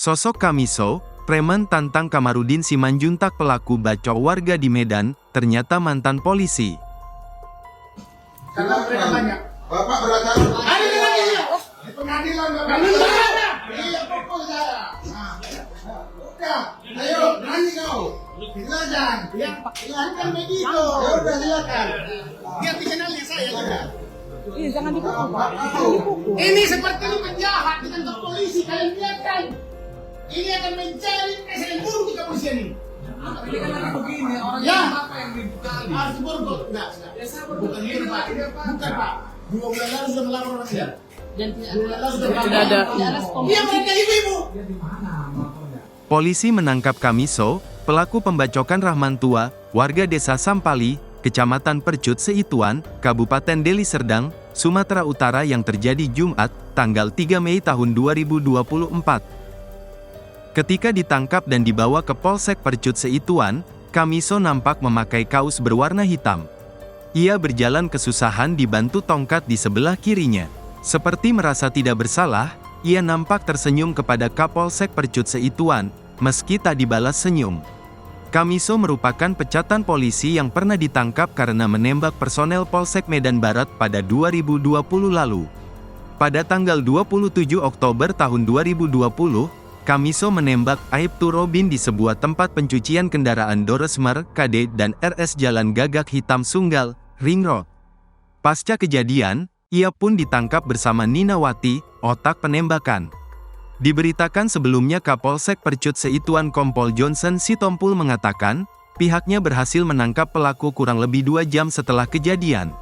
Sosok Kamiso, preman tantang Kamarudin Simanjuntak pelaku bacok warga di Medan, ternyata mantan polisi. Karena mereka banyak. Bapak berkata, ada di pengadilan Bapak. Iya, pokoknya. Udah, ayo, berani kau. Silakan. Silakan begitu. Ya udah silakan. Biar dikenalnya saya juga. Iya, jangan dipukul, Pak. Jangan dipukul. Ini seperti ini penjahat ditangkap polisi, kalian lihat kan? Ini akan mencari presiden buruk di kepolisian ini. Ini kan lagi begini, orang Ya. yang apa yang dibekali? Harus buruk. Enggak. Bukan itu, Pak. Bukan, Pak. 2 bulan lalu sudah melapor orang dia. Dan Tidak ada. Dia mereka ibu-ibu. Dia di mana motornya? Polisi menangkap Kamiso, pelaku pembacokan Rahman Tua, warga desa Sampali, Kecamatan Percut Seituan, Kabupaten Deli Serdang, Sumatera Utara yang terjadi Jumat, tanggal 3 Mei tahun 2024. Ketika ditangkap dan dibawa ke Polsek Percut Seituan, Kamiso nampak memakai kaos berwarna hitam. Ia berjalan kesusahan dibantu tongkat di sebelah kirinya. Seperti merasa tidak bersalah, ia nampak tersenyum kepada Kapolsek Percut Seituan, meski tak dibalas senyum. Kamiso merupakan pecatan polisi yang pernah ditangkap karena menembak personel Polsek Medan Barat pada 2020 lalu. Pada tanggal 27 Oktober tahun 2020, Kamiso menembak Aibtu Robin di sebuah tempat pencucian kendaraan Doresmer, KD, dan RS Jalan Gagak Hitam Sunggal, Ring Road. Pasca kejadian, ia pun ditangkap bersama Ninawati, otak penembakan. Diberitakan sebelumnya Kapolsek Percut Seituan Kompol Johnson Sitompul mengatakan, pihaknya berhasil menangkap pelaku kurang lebih 2 jam setelah kejadian.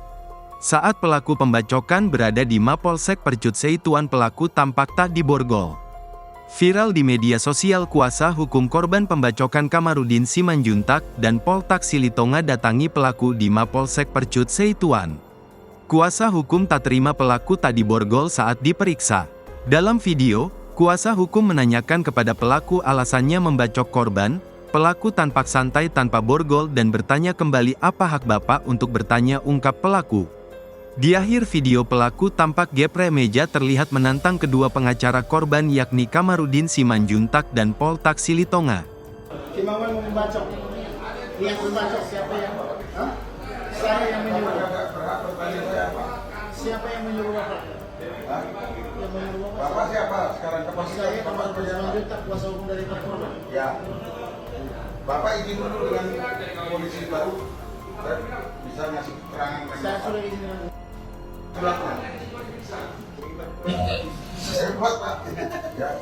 Saat pelaku pembacokan berada di Mapolsek Percut Seituan, pelaku tampak tak diborgol. Viral di media sosial, kuasa hukum korban pembacokan Kamarudin Simanjuntak dan Poltak Silitonga datangi pelaku di Mapolsek Percut Seituan. Kuasa hukum tak terima pelaku tak diborgol saat diperiksa. Dalam video, kuasa hukum menanyakan kepada pelaku alasannya membacok korban. Pelaku tampak santai tanpa borgol dan bertanya kembali apa hak bapak untuk bertanya, ungkap pelaku. Di akhir video, pelaku tampak gepre meja terlihat menantang kedua pengacara korban yakni Kamarudin Simanjuntak dan Poltak Silitonga. Simawan mau membacok. Yang membacok siapa yang? Hah? Saya yang menyuruh. Siapa yang menyuruh Bapak? Hah? Yang menyuruh Bapak? Bapak siapa sekarang? Saya Kamarudin Simanjuntak, kuasa hukum dari Pak korban. Ya. Bapak izin dulu dengan polisi baru. Dan bisa ngasih keterangan. Saya sudah izin dengan Belakang. Saya buat, Pak. Ya.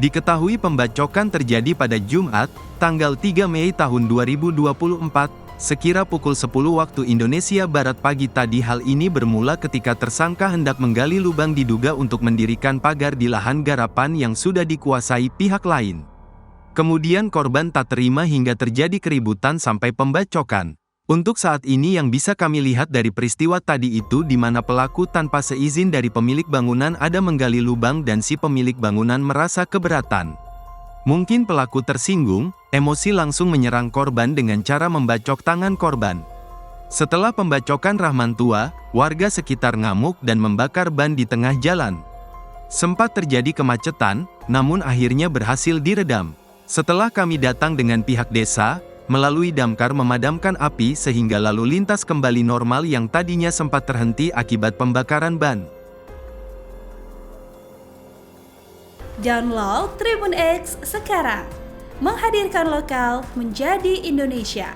Diketahui pembacokan terjadi pada Jumat, tanggal 3 Mei tahun 2024, sekira pukul 10 waktu Indonesia Barat pagi tadi. Hal ini bermula ketika tersangka hendak menggali lubang diduga untuk mendirikan pagar di lahan garapan yang sudah dikuasai pihak lain. Kemudian korban tak terima hingga terjadi keributan sampai pembacokan. Untuk saat ini yang bisa kami lihat dari peristiwa tadi itu di mana pelaku tanpa seizin dari pemilik bangunan ada menggali lubang dan si pemilik bangunan merasa keberatan. Mungkin pelaku tersinggung, emosi langsung menyerang korban dengan cara membacok tangan korban. Setelah pembacokan Rahman Tua, warga sekitar ngamuk dan membakar ban di tengah jalan. Sempat terjadi kemacetan, namun akhirnya berhasil diredam. Setelah kami datang dengan pihak desa, melalui damkar memadamkan api sehingga lalu lintas kembali normal yang tadinya sempat terhenti akibat pembakaran ban. Download Tribun X sekarang, menghadirkan lokal menjadi Indonesia.